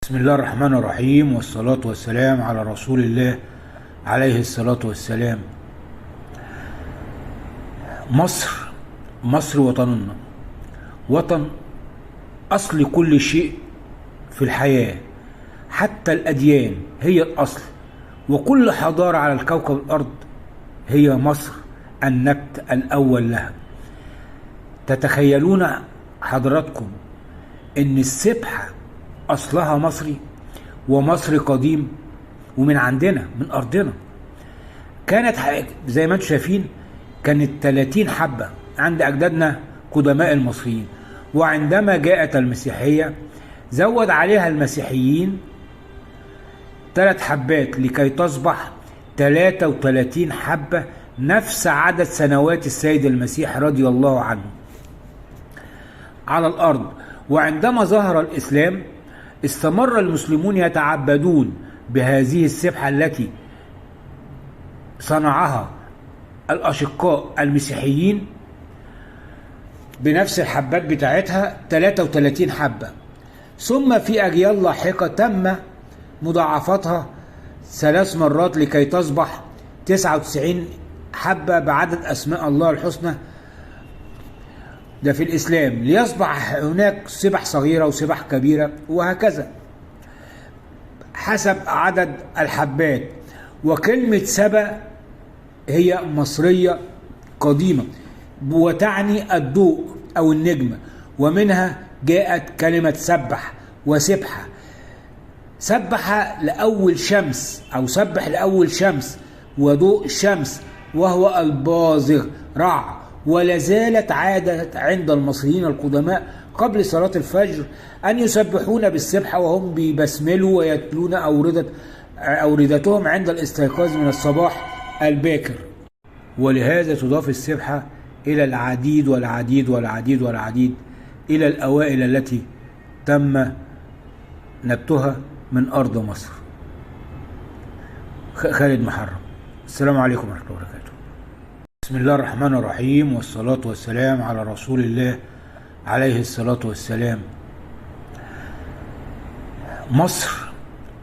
بسم الله الرحمن الرحيم، والصلاة والسلام على رسول الله عليه الصلاة والسلام. مصر وطننا، وطن أصل كل شيء في الحياة، حتى الأديان هي الأصل، وكل حضارة على الكوكب الأرض هي مصر النبت الأول لها. تتخيلون حضراتكم إن السبحة أصلها مصري، ومصر قديم، ومن عندنا من أرضنا. كانت زي ما انتم شايفين، كانت 30 حبة عند أجدادنا قدماء المصريين، وعندما جاءت المسيحية زود عليها المسيحيين 3 حبات لكي تصبح 33 حبة، نفس عدد سنوات السيد المسيح رضي الله عنه على الأرض. وعندما ظهر الإسلام استمر المسلمون يتعبدون بهذه السبحة التي صنعها الأشقاء المسيحيين بنفس الحبات بتاعتها 33 حبة. ثم في أجيال لاحقة تم مضاعفتها 3 مرات لكي تصبح 99 حبة بعدد أسماء الله الحسنى، ده في الإسلام، ليصبح هناك سبح صغيرة وسبح كبيرة، وهكذا حسب عدد الحبات. وكلمة سبا هي مصرية قديمة، وتعني الضوء أو النجمة، ومنها جاءت كلمة سبح وسبحة. سبح لأول شمس، أو سبح لأول شمس وضوء الشمس، وهو البازغ رع. ولا زالت عادة عند المصريين القدماء قبل صلاة الفجر أن يسبحون بالسبحة وهم بيبسملوا ويتلون أوردتهم عند الاستيقاظ من الصباح الباكر. ولهذا تضاف السبحة إلى العديد والعديد والعديد والعديد، إلى الأوائل التي تم نبتها من أرض مصر. خالد محرم. السلام عليكم ورحمة الله وبركاته. بسم الله الرحمن الرحيم، والصلاة والسلام على رسول الله عليه الصلاة والسلام.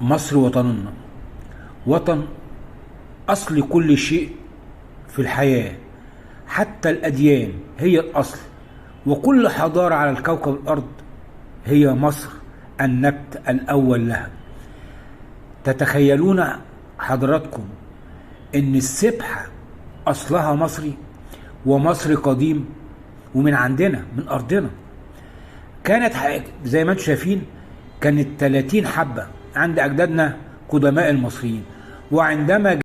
مصر وطننا، وطن أصل كل شيء في الحياة، حتى الأديان هي الأصل، وكل حضارة على الكوكب الأرض هي مصر النبت الأول لها. تتخيلون حضراتكم إن السبحة أصلها مصري، ومصر قديم، ومن عندنا من أرضنا. كانت زي ما انتم شايفين، كانت 30 حبة عند أجدادنا قدماء المصريين، وعندما